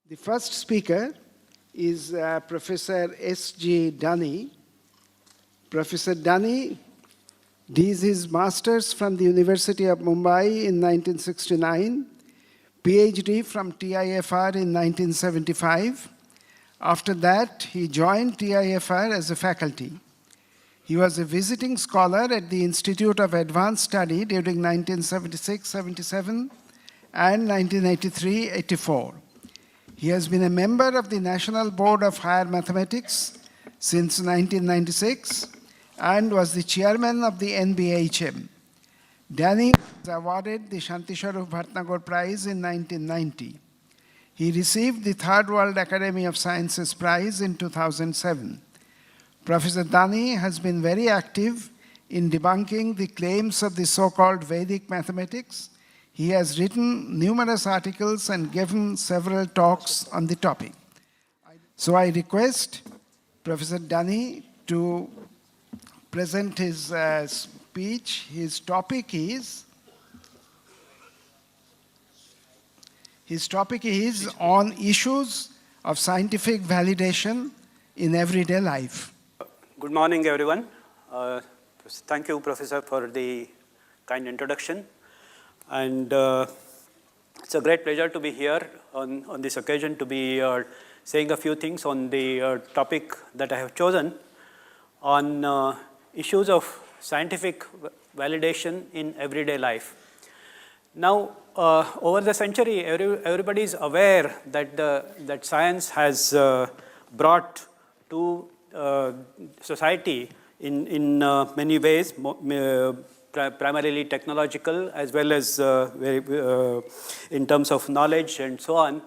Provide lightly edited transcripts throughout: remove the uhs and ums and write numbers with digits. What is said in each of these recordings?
The first speaker is Professor S G Dani. Professor Dani did his master's from the University of Mumbai in 1969, PhD from TIFR in 1975. After that, he joined TIFR as a faculty. He was a visiting scholar at the Institute of Advanced Study during 1976-77 and 1983-84. He has been a member of the National Board of Higher Mathematics since 1996 and was the chairman of the NBHM. Dani was awarded the Shanti Swarup Bhatnagar Prize in 1990. He received the Third World Academy of Sciences Prize in 2007. Professor Dani has been very active in debunking the claims of the so-called Vedic mathematics. He has written numerous articles and given several talks on the topic. So I request Professor Dani to present his speech. His topic is on issues of scientific validation in everyday life. Good morning, everyone. Thank you, Professor, for the kind introduction. And it's a great pleasure to be here on this occasion to be saying a few things on the topic that I have chosen on issues of scientific validation in everyday life. Now, over the century, everybody is aware that that science has brought to society in many ways, primarily technological as well as in terms of knowledge and so on.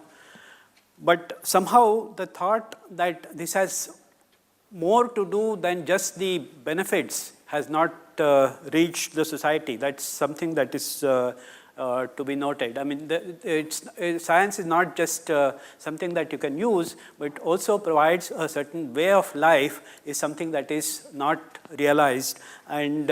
But somehow the thought that this has more to do than just the benefits has not reached the society. That's something that is to be noted. I mean, science is not just something that you can use, but also provides a certain way of life is something that is not realized. And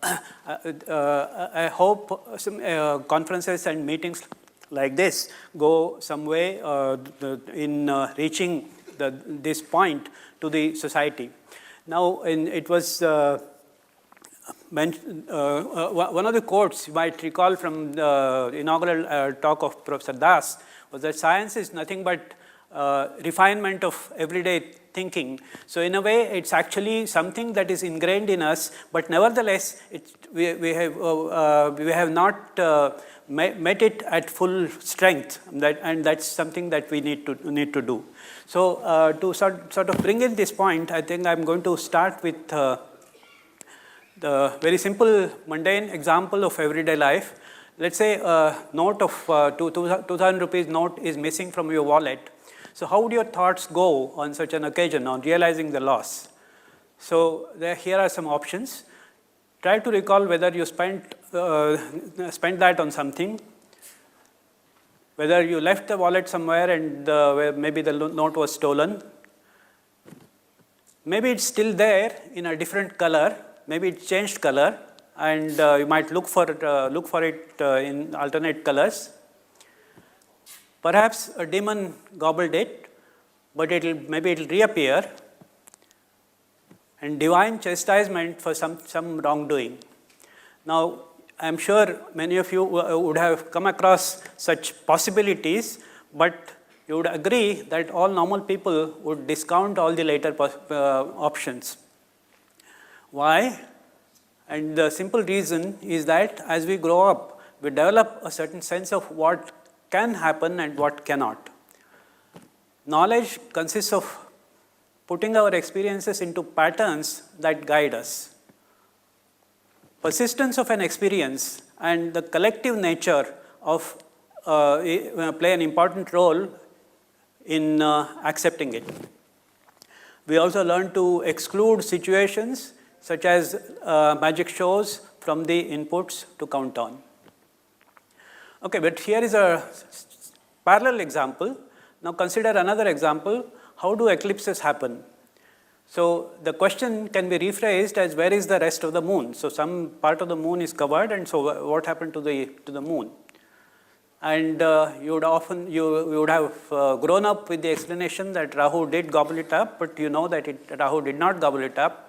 I hope some conferences and meetings like this go some way in reaching this point to the society. Now, it was one of the quotes you might recall from the inaugural talk of Professor Das was that science is nothing but refinement of everyday thinking. So in a way, it's actually something that is ingrained in us, but nevertheless, we have not met it at full strength, and that's something that we need to do. So to sort of bring in this point, I think I'm going to start with the very simple, mundane example of everyday life. Let's say a note of 2,000 rupees note is missing from your wallet. So how would your thoughts go on such an occasion, on realizing the loss? So here are some options. Try to recall whether you spent that on something, whether you left the wallet somewhere and where maybe the note was stolen. Maybe it's still there in a different color. Maybe it changed color, and you might look for it in alternate colors. Perhaps a demon gobbled it, but maybe it'll reappear, and divine chastisement for some wrongdoing. Now, I'm sure many of you would have come across such possibilities, but you would agree that all normal people would discount all the later options. Why? And the simple reason is that as we grow up, we develop a certain sense of what can happen and what cannot. Knowledge consists of putting our experiences into patterns that guide us. Persistence of an experience and the collective nature of play an important role in accepting it. We also learn to exclude situations such as magic shows from the inputs to count on. Okay, but here is a parallel example. Now consider another example. How do eclipses happen? So the question can be rephrased as, where is the rest of the moon? So some part of the moon is covered, and so what happened to the moon? And you would have grown up with the explanation that Rahu did gobble it up, but you know that Rahu did not gobble it up.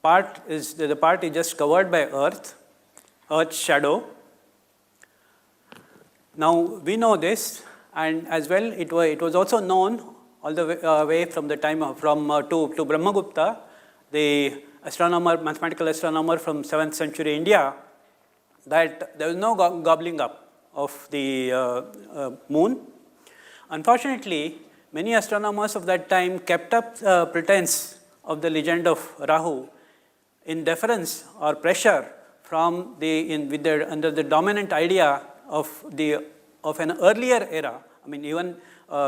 The part is just covered by Earth's shadow. Now we know this, and as well it was also known all the way from the time to Brahmagupta, the mathematical astronomer from 7th century India, that there was no gobbling up of the moon. Unfortunately, many astronomers of that time kept up pretense of the legend of Rahu in deference or pressure from under the dominant idea of an earlier era. I mean, even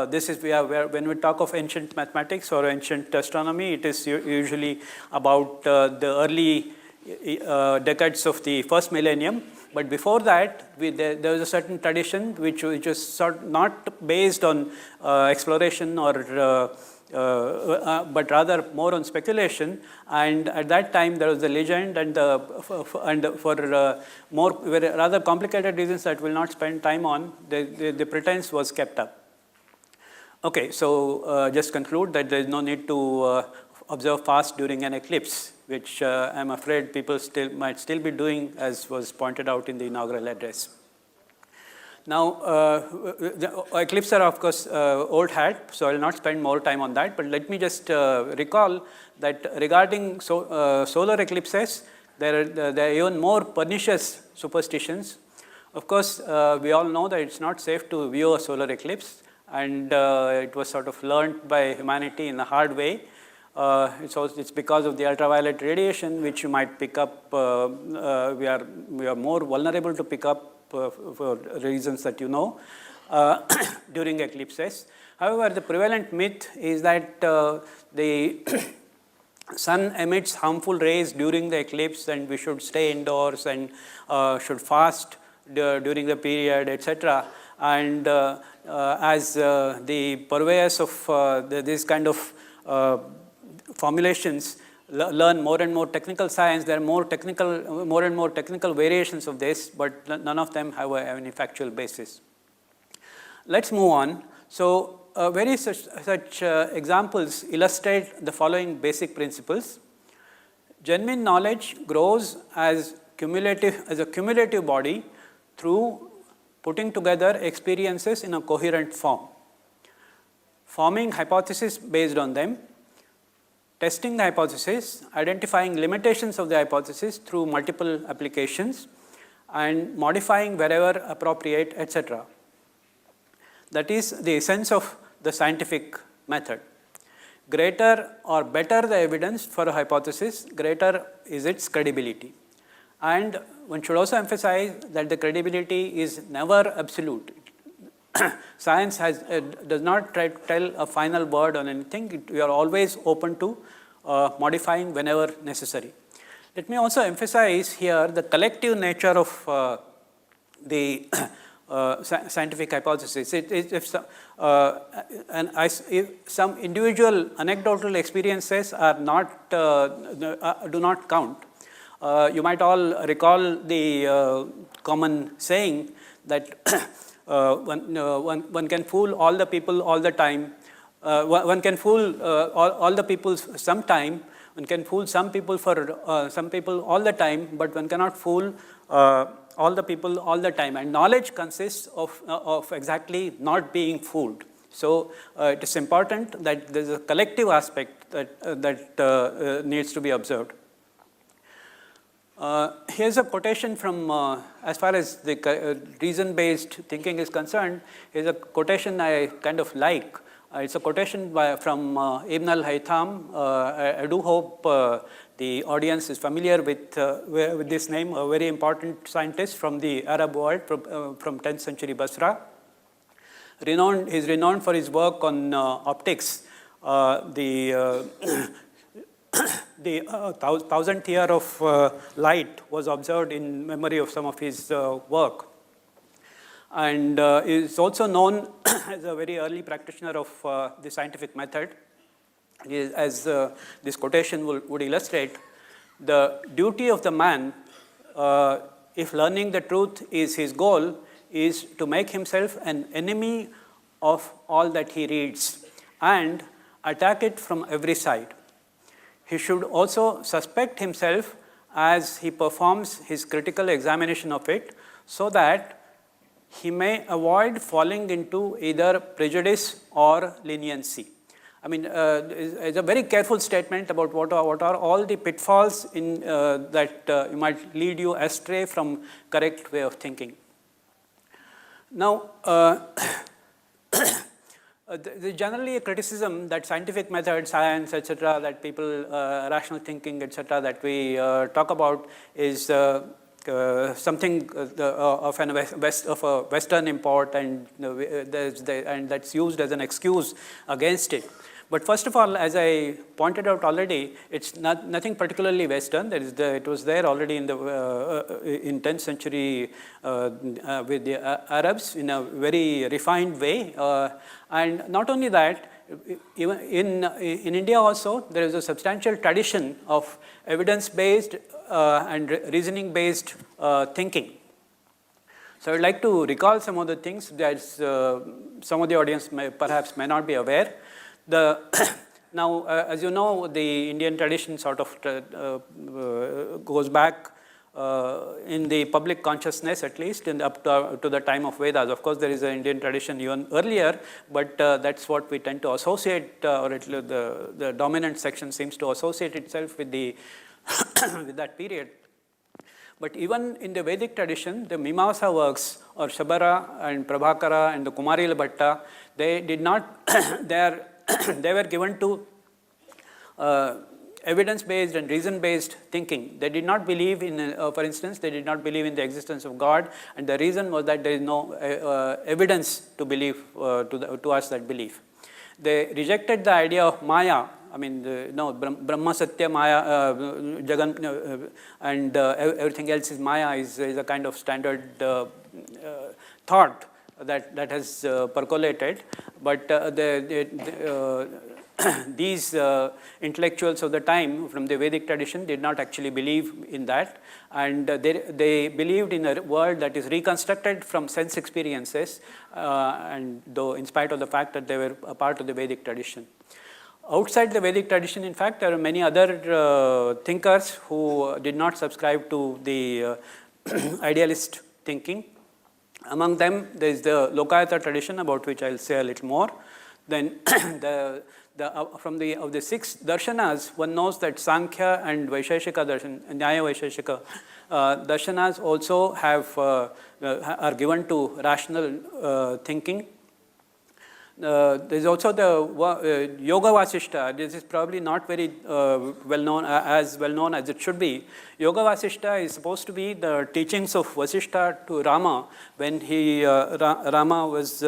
this is when we talk of ancient mathematics or ancient astronomy, it is usually about the early decades of the first millennium. But before that, there was a certain tradition which was not based on exploration or but rather more on speculation. And at that time, there was the legend, and for more rather complicated reasons that we'll not spend time on, the pretense was kept up. Okay, so just conclude that there is no need to observe fast during an eclipse, which I'm afraid people might still be doing, as was pointed out in the inaugural address. Now, the eclipses are, of course, old hat, so I will not spend more time on that. But let me just recall that regarding solar eclipses, there are even more pernicious superstitions. Of course, we all know that it's not safe to view a solar eclipse, and it was sort of learned by humanity in a hard way. It's because of the ultraviolet radiation which you might pick up. We are more vulnerable to pick up for reasons that you know during eclipses. However, the prevalent myth is that the sun emits harmful rays during the eclipse, and we should stay indoors and should fast during the period, etc. And as the purveyors of this kind of formulations learn more and more technical science, there are more and more technical variations of this, but none of them have any factual basis. Let's move on. So various such examples illustrate the following basic principles. Genuine knowledge grows as a cumulative body through putting together experiences in a coherent form, forming hypotheses based on them, testing the hypothesis, identifying limitations of the hypothesis through multiple applications, and modifying wherever appropriate, etc. That is the essence of the scientific method. Greater or better the evidence for a hypothesis, greater is its credibility. And one should also emphasize that the credibility is never absolute. Science does not try to tell a final word on anything. We are always open to modifying whenever necessary. Let me also emphasize here the collective nature of the scientific hypothesis. If some individual anecdotal experiences are not do not count, you might all recall the common saying that one can fool all the people all the time. One can fool all the people sometime. One can fool some people all the time, but one cannot fool all the people all the time. And knowledge consists of exactly not being fooled. So it is important that there is a collective aspect that needs to be observed. Here's a quotation from, as far as the reason-based thinking is concerned, here's a quotation I kind of like. It's a quotation from Ibn Al-Haytham. I do hope the audience is familiar with this name, a very important scientist from the Arab world, from 10th century Basra. He's renowned for his work on optics. The 1000th year of light was observed in memory of some of his work. And is also known as a very early practitioner of the scientific method. As this quotation would illustrate, the duty of the man, if learning the truth is his goal, is to make himself an enemy of all that he reads and attack it from every side. He should also suspect himself as he performs his critical examination of it, so that he may avoid falling into either prejudice or leniency. I mean, it's a very careful statement about what are all the pitfalls in, that might lead you astray from correct way of thinking. Now, there's generally a criticism that scientific method, science, etc., that people, rational thinking, etc., that we talk about is something of a Western import, and and that's used as an excuse against it. But first of all, as I pointed out already, it's nothing particularly Western. It was there already in the in 10th century with the Arabs in a very refined way. And not only that, even in India also, there is a substantial tradition of evidence-based and reasoning-based thinking. So I would like to recall some of the things that some of the audience perhaps may not be aware. Now, as you know, the Indian tradition sort of goes back in the public consciousness, at least, up to the time of Vedas. Of course, there is an Indian tradition even earlier, but that's what we tend to associate, or the dominant section seems to associate itself with the with that period. But even in the Vedic tradition, the Mimamsa works, or Shabara and Prabhakara and the Kumarila Bhatta, they did not, they were given to evidence-based and reason-based thinking. They did not believe in, for instance, they did not believe in the existence of God, and the reason was that there is no evidence to believe, to us that belief. They rejected the idea of Maya. I mean, Brahma, Satya, Maya, Jagan, and everything else is Maya is a kind of standard thought that has percolated. But these intellectuals of the time from the Vedic tradition did not actually believe in that, and they believed in a world that is reconstructed from sense experiences, and though in spite of the fact that they were a part of the Vedic tradition. Outside the Vedic tradition, in fact, there are many other thinkers who did not subscribe to the idealist thinking. Among them, there is the Lokayata tradition, about which I will say a little more. Then from the six darshanas, one knows that Sankhya and Vaisheshika darshan, Nyaya Vaisheshika darshanas also are given to rational thinking. There is also the Yoga Vasishta. This is probably not very well known as it should be. Yoga Vasishta is supposed to be the teachings of Vasishta to Rama when Rama was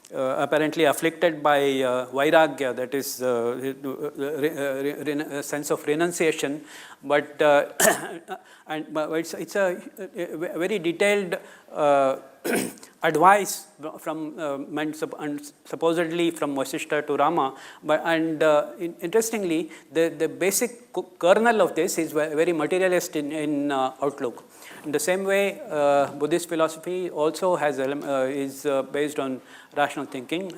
apparently afflicted by vairagya, that is a sense of renunciation. But it's a very detailed advice from supposedly from Vasishta to Rama. Interestingly, the basic kernel of this is very materialist in outlook. In the same way, Buddhist philosophy also is based on rational thinking.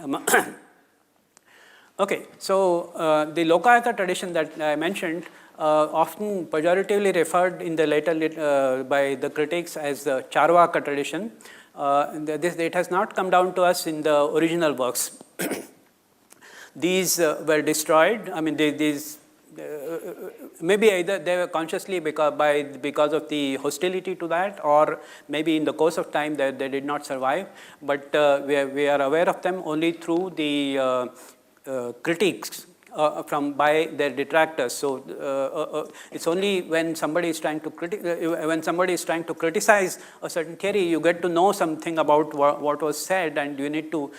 Okay, so the Lokayata tradition that I mentioned, often pejoratively referred in the later by the critics as the Charvaka tradition. It has not come down to us in the original works. These were destroyed. I mean, these maybe either they were consciously because of the hostility to that, or maybe in the course of time they did not survive. But we are aware of them only through the critiques by their detractors. So it's only when somebody is trying to criticize a certain theory, you get to know something about what was said, and you need to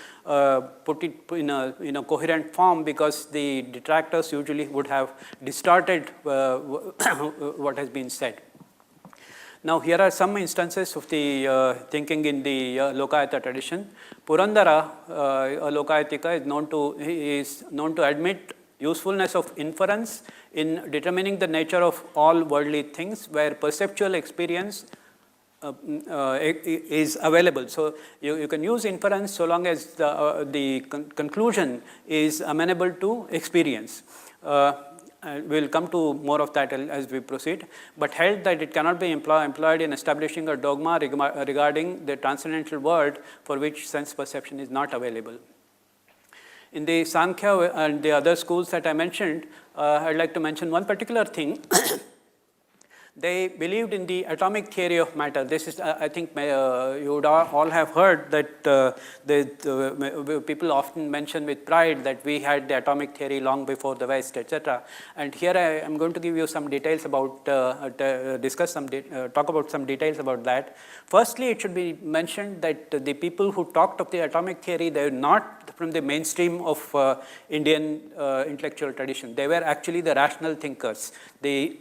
put it in a coherent form, because the detractors usually would have distorted what has been said. Now, here are some instances of the thinking in the Lokayata tradition. Purandara, a Lokayatika, is known to admit usefulness of inference in determining the nature of all worldly things, where perceptual experience is available. So you can use inference so long as the conclusion is amenable to experience. We'll come to more of that as we proceed, but held that it cannot be employed in establishing a dogma regarding the transcendental world for which sense perception is not available. In the Sankhya and the other schools that I mentioned, I'd like to mention one particular thing. They believed in the atomic theory of matter. This is, I think, you would all have heard that people often mention with pride that we had the atomic theory long before the West, etc. And here I am going to give you some details about, talk about some details about that. Firstly, it should be mentioned that the people who talked of the atomic theory, they were not from the mainstream of Indian intellectual tradition. They were actually the rational thinkers. The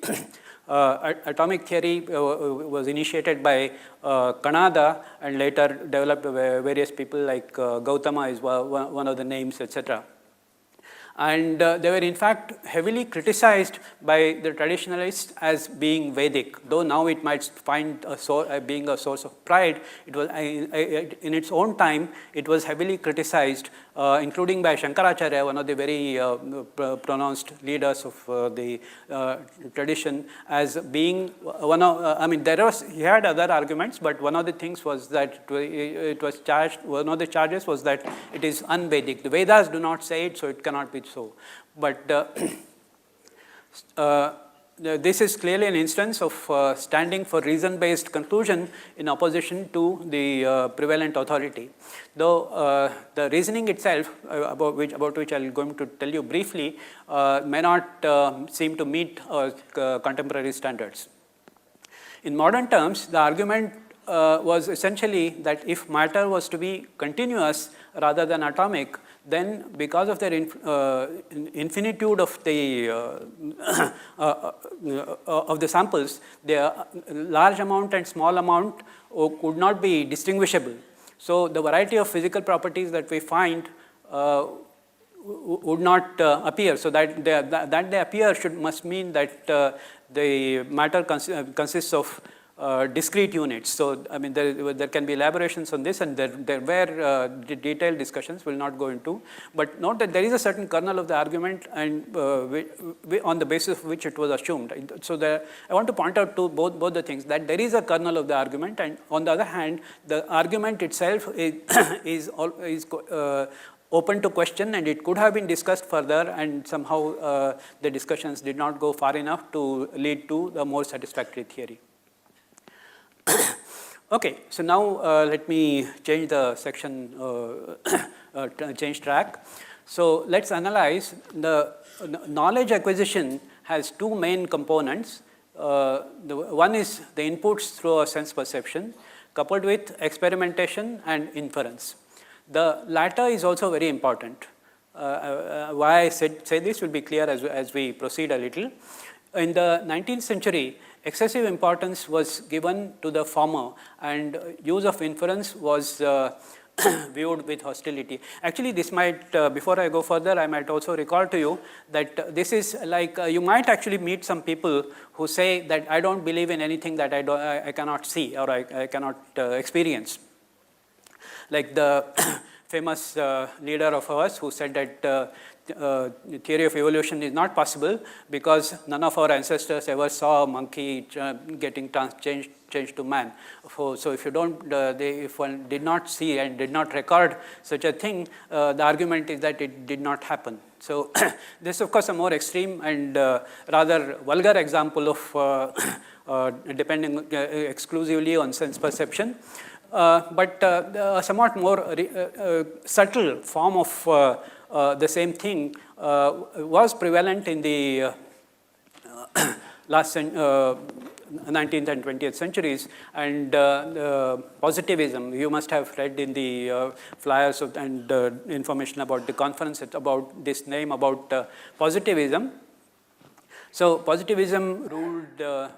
atomic theory was initiated by Kanada and later developed by various people like Gautama is one of the names, etc. And they were in fact heavily criticized by the traditionalists as being Vedic. Though now it might find being a source of pride, it was in its own time it was heavily criticized, including by Shankaracharya, one of the very pronounced leaders of the tradition, as being one of. I mean, he had other arguments, but one of the things was that it was charged. One of the charges was that it is un-Vedic. The Vedas do not say it, so it cannot be so. But this is clearly an instance of standing for reason-based conclusion in opposition to the prevalent authority. Though the reasoning itself, about which I'm going to tell you briefly, may not seem to meet contemporary standards. In modern terms, the argument was essentially that if matter was to be continuous rather than atomic, then because of their infinitude of the samples, the large amount and small amount could not be distinguishable. So the variety of physical properties that we find would not appear. So that they appear must mean that the matter consists of discrete units. So, I mean, there can be elaborations on this, and there were detailed discussions we'll not go into. But note that there is a certain kernel of the argument, and on the basis of which it was assumed. So, I want to point out to both the things, that there is a kernel of the argument, and on the other hand, the argument itself is open to question, and it could have been discussed further, and somehow the discussions did not go far enough to lead to the more satisfactory theory. Okay, so now let me change the section, change track. So let's analyze the knowledge acquisition has two main components. One is the inputs through a sense perception, coupled with experimentation and inference. The latter is also very important. Why I say this will be clear as we proceed a little. In the 19th century, excessive importance was given to the former, and use of inference was viewed with hostility. Actually, this might, before I go further, I might also recall to you that this is like, you might actually meet some people who say that I don't believe in anything that I cannot see or I cannot experience. Like the famous leader of ours who said that theory of evolution is not possible because none of our ancestors ever saw a monkey getting changed to man. So if you don't, if one did not see and did not record such a thing, the argument is that it did not happen. So this is of course a more extreme and rather vulgar example of depending exclusively on sense perception. But a somewhat more subtle form of the same thing was prevalent in the last 19th and 20th centuries, and positivism. You must have read in the flyers and information about the conference about this name, about positivism. So positivism ruled the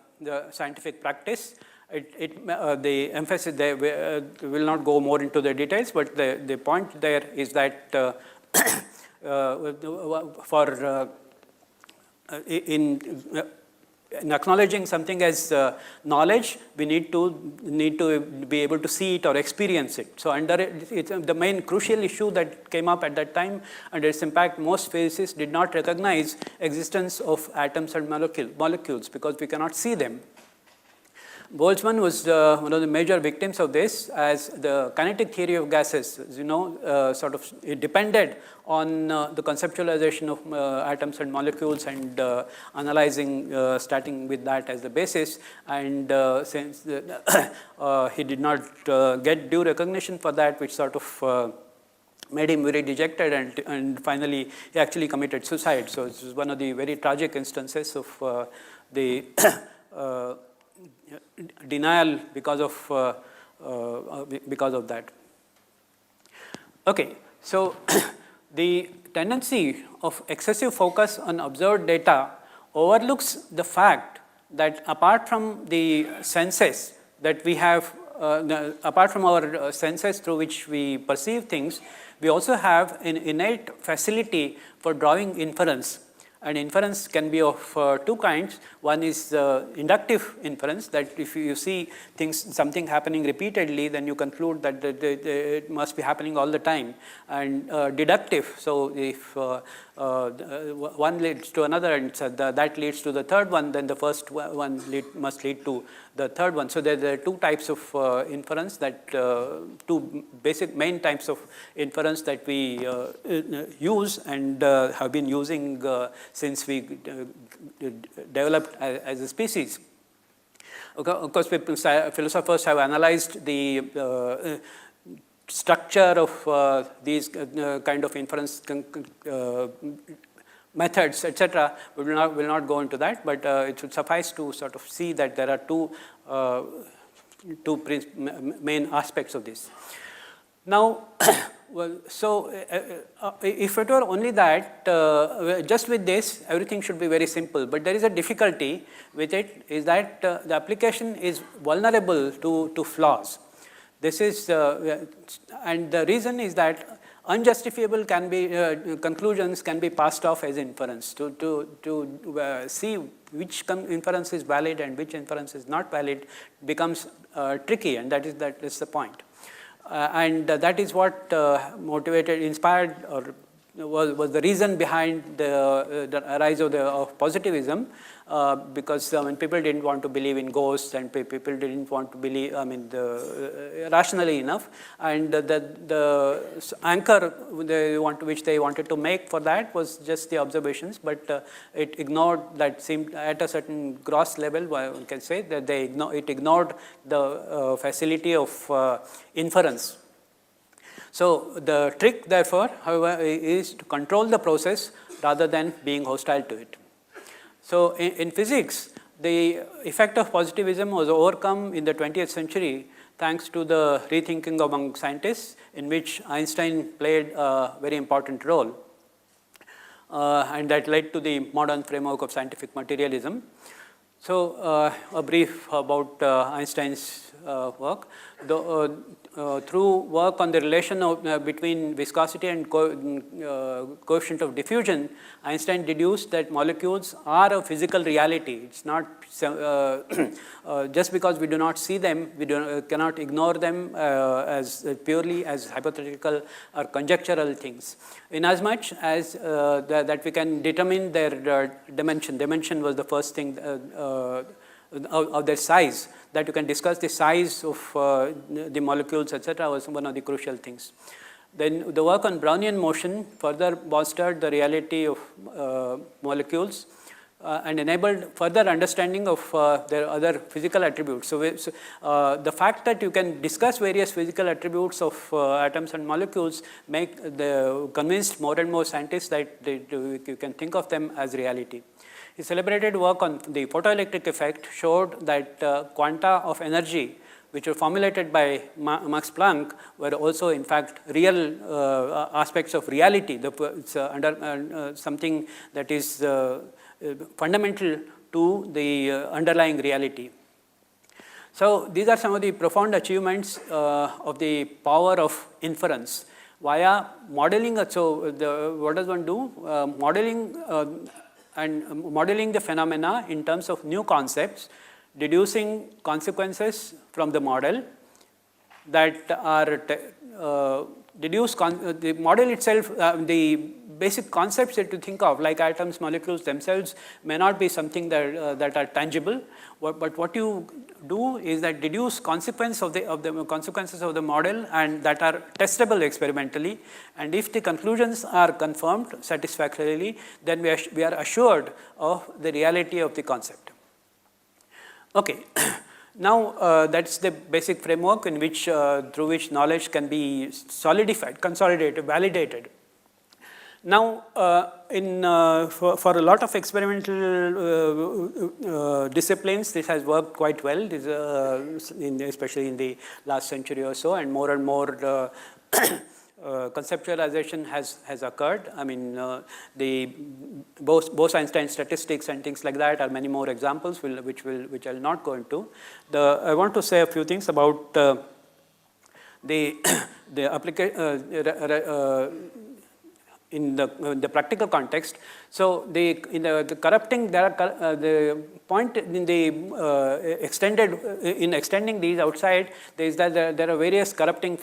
scientific practice. The emphasis there, will not go more into the details, but the point there is that in acknowledging something as knowledge, we need to be able to see it or experience it. So under it's the main crucial issue that came up at that time, and its impact, most physicists did not recognize existence of atoms and molecules because we cannot see them. Boltzmann was one of the major victims of this, as the kinetic theory of gases, as you know, sort of it depended on the conceptualization of atoms and molecules and analyzing, starting with that as the basis. And since he did not get due recognition for that, which sort of made him very dejected, and finally he actually committed suicide. So this is one of the very tragic instances of the denial because of that. Okay, so the tendency of excessive focus on observed data overlooks the fact that apart from the senses that we have, apart from our senses through which we perceive things, we also have an innate facility for drawing inference. And inference can be of two kinds. One is inductive inference, that if you see something happening repeatedly, then you conclude that it must be happening all the time. And deductive, so if one leads to another and that leads to the third one, then the first one must lead to the third one. So there are two types of inference, that two basic main types of inference that we use and have been using since we developed as a species. Okay, of course, philosophers have analyzed the structure of these kind of inference methods, etc. We will not go into that, but it should suffice to sort of see that there are two main aspects of this. Now, well, so if it were only that, just with this, everything should be very simple. But there is a difficulty with it, is that the application is vulnerable to flaws. This is, and the reason is that unjustifiable can be conclusions can be passed off as inference. To see which inference is valid and which inference is not valid becomes tricky, and that is the point. And that is what inspired, or was the reason behind the rise of positivism, because when people didn't want to believe in ghosts and people didn't want to believe, rationally enough, and the anchor which they wanted to make for that was just the observations, but it ignored, that seemed at a certain gross level, one can say that it ignored the facility of inference. So the trick, therefore, however, is to control the process rather than being hostile to it. So in physics, the effect of positivism was overcome in the 20th century thanks to the rethinking among scientists, in which Einstein played a very important role. And that led to the modern framework of scientific materialism. So a brief about Einstein's work. Through work on the relation between viscosity and coefficient of diffusion, Einstein deduced that molecules are a physical reality. It's not just because we do not see them, we cannot ignore them as purely as hypothetical or conjectural things. Inasmuch as that we can determine their dimension. Dimension was the first thing of their size, that you can discuss the size of the molecules, etc., was one of the crucial things. Then the work on Brownian motion further bolstered the reality of molecules and enabled further understanding of their other physical attributes. So the fact that you can discuss various physical attributes of atoms and molecules convinced more and more scientists that you can think of them as reality. His celebrated work on the photoelectric effect showed that quanta of energy, which were formulated by Max Planck, were also in fact real aspects of reality. It's something that is fundamental to the underlying reality. So these are some of the profound achievements of the power of inference via modeling. So what does one do? Modeling and modeling the phenomena in terms of new concepts, deducing consequences from the model that are the model itself, the basic concepts that you think of, like atoms, molecules themselves, may not be something that are tangible. But what you do is that deduce consequences of the model and that are testable experimentally. And if the conclusions are confirmed satisfactorily, then we are assured of the reality of the concept. Okay. Now, that's the basic framework in which, through which knowledge can be solidified, consolidated, validated. Now, for a lot of experimental disciplines, this has worked quite well, especially in the last century or so, and more conceptualization has occurred. I mean, Bose-Einstein statistics and things like that are many more examples, which I'll not go into. I want to say a few things about the application in the practical context. So, in the corrupting, there are the point in the extending these outside, there is that there are various corrupting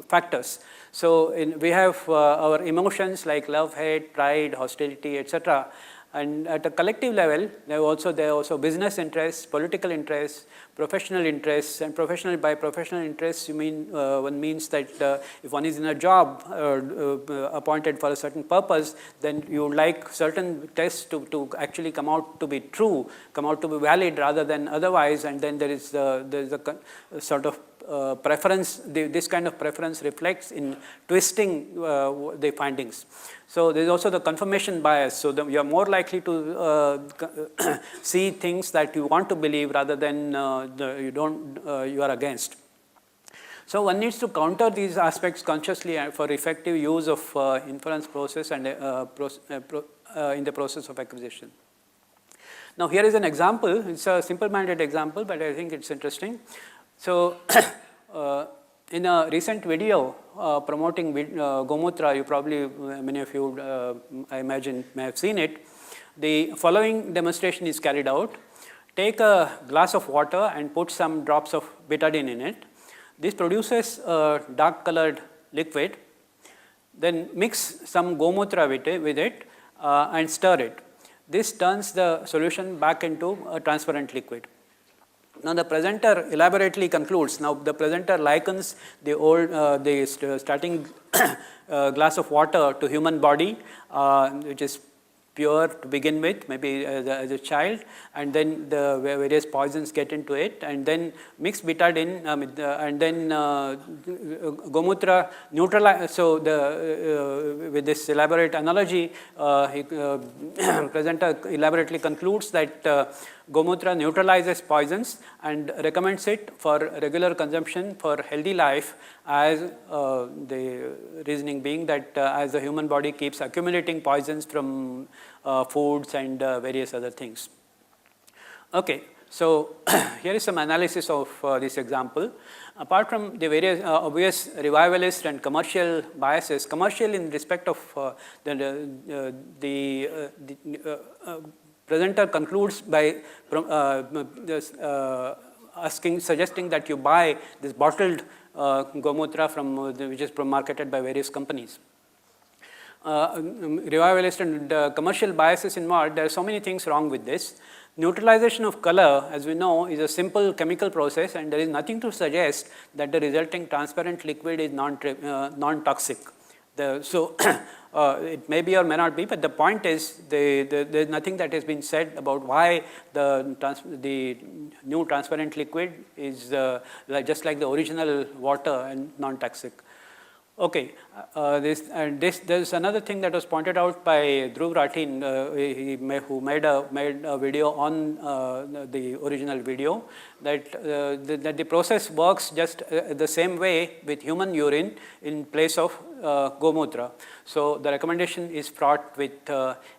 factors. So, we have our emotions like love, hate, pride, hostility, etc. And at a collective level, there are also business interests, political interests, professional interests, and by professional interests, one means that if one is in a job appointed for a certain purpose, then you would like certain tests to actually come out to be true, come out to be valid rather than otherwise, and then there is a sort of preference. This kind of preference reflects in twisting the findings. So, there is also the confirmation bias. So, you are more likely to see things that you want to believe rather than you are against. So, one needs to counter these aspects consciously for effective use of inference process and in the process of acquisition. Now, here is an example. It's a simple-minded example, but I think it's interesting. So, in a recent video promoting Gomudra, you probably, many of you, I imagine, may have seen it. The following demonstration is carried out. Take a glass of water and put some drops of betadine in it. This produces a dark colored liquid. Then mix some Gomudra with it and stir it. This turns the solution back into a transparent liquid. Now, the presenter elaborately concludes. Now, the presenter likens the starting glass of water to human body, which is pure to begin with, maybe as a child, and then the various poisons get into it, and then mix betadine, and then Gomudra neutralize. So, with this elaborate analogy, presenter elaborately concludes that Gomudra neutralizes poisons and recommends it for regular consumption for healthy life, as the reasoning being that as the human body keeps accumulating poisons from foods and various other things. Okay, so here is some analysis of this example. Apart from the various obvious revivalist and commercial biases, commercial in respect of the presenter concludes by suggesting that you buy this bottled Gomudra which is marketed by various companies. Revivalist and commercial biases involved, there are so many things wrong with this. Neutralization of color, as we know, is a simple chemical process, and there is nothing to suggest that the resulting transparent liquid is non-toxic. So, it may be or may not be, but the point is there is nothing that has been said about why the new transparent liquid is just like the original water and non-toxic. Okay, there's another thing that was pointed out by Dhruv Ratin, who made a video on the original video, that the process works just the same way with human urine in place of Gomudra. So, the recommendation is fraught with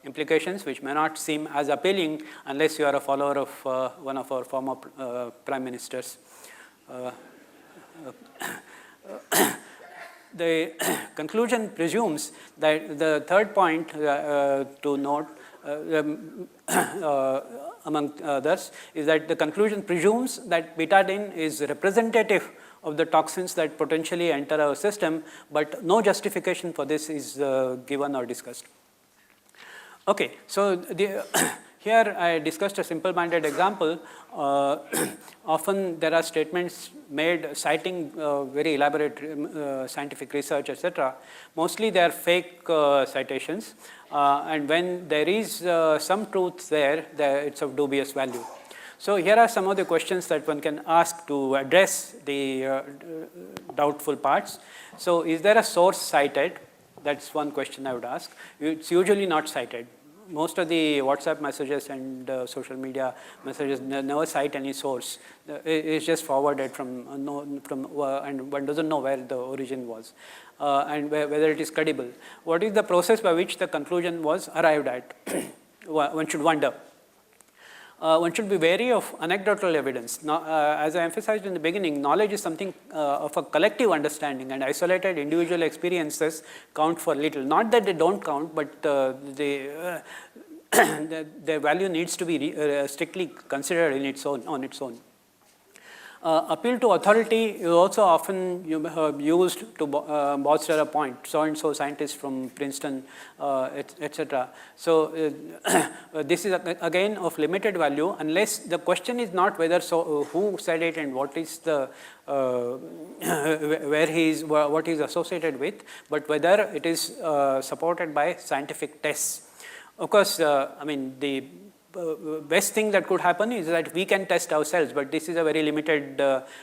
implications which may not seem as appealing unless you are a follower of one of our former prime ministers. The conclusion presumes that the third point to note among others, is that the conclusion presumes that betadine is representative of the toxins that potentially enter our system, but no justification for this is given or discussed. Okay, so here I discussed a simple-minded example. Often there are statements made citing very elaborate scientific research, etc. Mostly they are fake citations, and when there is some truth there, it's of dubious value. So here are some of the questions that one can ask to address the doubtful parts. So is there a source cited? That's one question I would ask. It's usually not cited. Most of the WhatsApp messages and social media messages never cite any source. It's just forwarded from and one doesn't know where the origin was and whether it is credible. What is the process by which the conclusion was arrived at? One should wonder. One should be wary of anecdotal evidence. Now, as I emphasized in the beginning, knowledge is something of a collective understanding, and isolated individual experiences count for little. Not that they don't count, but their value needs to be strictly considered in its own, on its own. Appeal to authority is also often used to bolster a point. So-and-so scientist from Princeton, etc. So this is again of limited value unless the question is not whether who said it and what is the what he is associated with, but whether it is supported by scientific tests. Of course, I mean the best thing that could happen is that we can test ourselves, but this is a very limited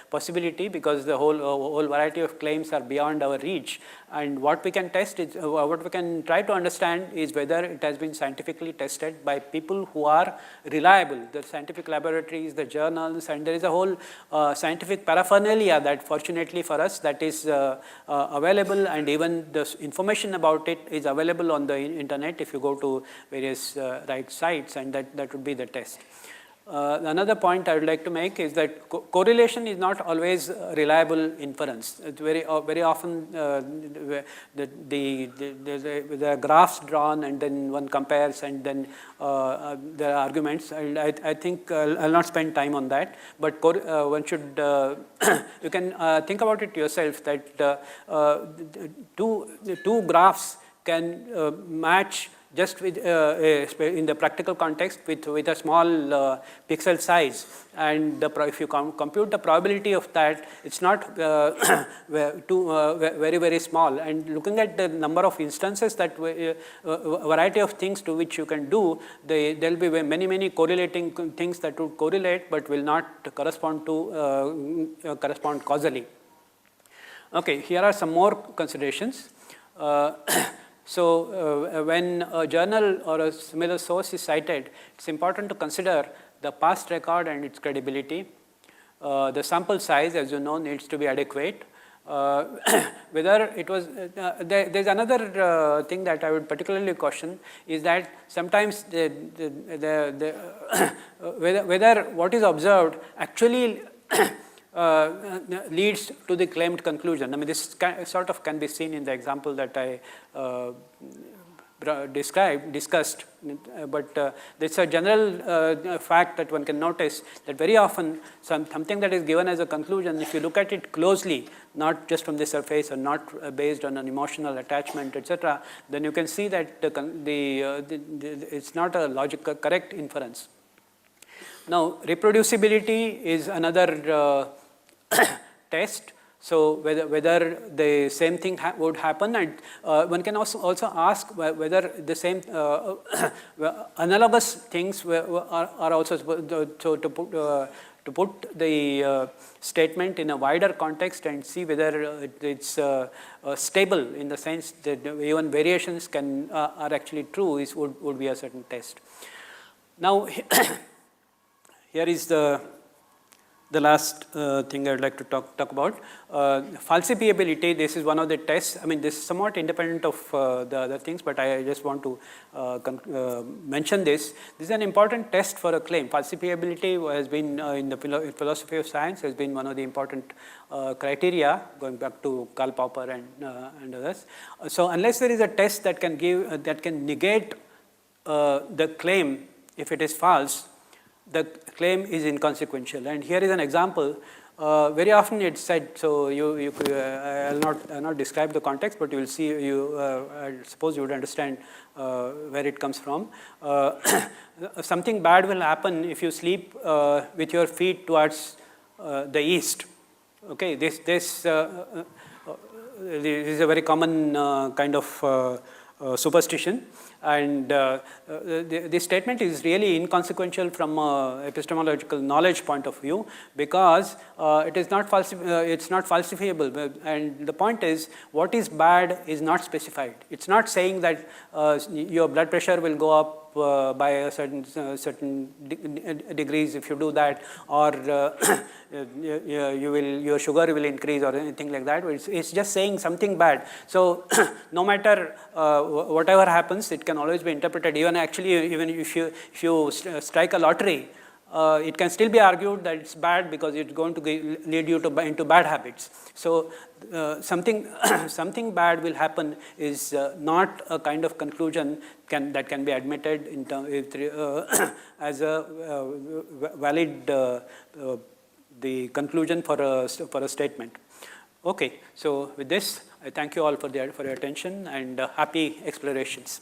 possibility because the whole variety of claims are beyond our reach. And what we can test is, what we can try to understand is whether it has been scientifically tested by people who are reliable, the scientific laboratories, the journals, and there is a whole scientific paraphernalia that fortunately for us that is available, and even the information about it is available on the internet if you go to various right sites, and that would be the test. Another point I would like to make is that correlation is not always reliable inference. It's very often there are graphs drawn and then one compares and then there are arguments. And I think I'll not spend time on that. But one should you can think about it yourself that two graphs can match just with in the practical context with a small pixel size, and if you compute the probability of that, it's not very small. And looking at the number of instances that variety of things to which you can do, there will be many correlating things that would correlate but will not correspond to correspond causally. Okay, here are some more considerations. So when a journal or a similar source is cited, it's important to consider the past record and its credibility. The sample size, as you know, needs to be adequate. Whether it was, there's another thing that I would particularly caution is that sometimes whether what is observed actually leads to the claimed conclusion. I mean, this sort of can be seen in the example that I discussed, but it's a general fact that one can notice that very often something that is given as a conclusion, if you look at it closely, not just from the surface or not based on an emotional attachment, etc., then you can see that it's not a logical correct inference. Now, reproducibility is another test. So whether the same thing would happen, and one can also ask whether the same analogous things are also so to put the statement in a wider context and see whether it's stable in the sense that even variations are actually true would be a certain test. Now here is the last thing I would like to talk about. Falsifiability, this is one of the tests. I mean, this is somewhat independent of the other things, but I just want to mention this. This is an important test for a claim. Falsifiability has been, in the philosophy of science, has been one of the important criteria, going back to Karl Popper and others. So unless there is a test that can negate the claim, if it is false, the claim is inconsequential. And here is an example. Very often it's said, so I'll not describe the context, but you will see, I suppose you would understand where it comes from. Something bad will happen if you sleep with your feet towards the east. Okay, this is a very common kind of superstition, and this statement is really inconsequential from epistemological knowledge point of view, because it is not it's not falsifiable. And the point is, what is bad is not specified. It's not saying that your blood pressure will go up by a certain degrees if you do that, or your sugar will increase or anything like that. It's just saying something bad. So no matter whatever happens, it can always be interpreted. Even if you strike a lottery, it can still be argued that it's bad because it's going to lead you into bad habits. So something bad will happen is not a kind of conclusion that can be admitted as a valid the conclusion for a statement. Okay, so with this, I thank you all for your attention, and happy explorations.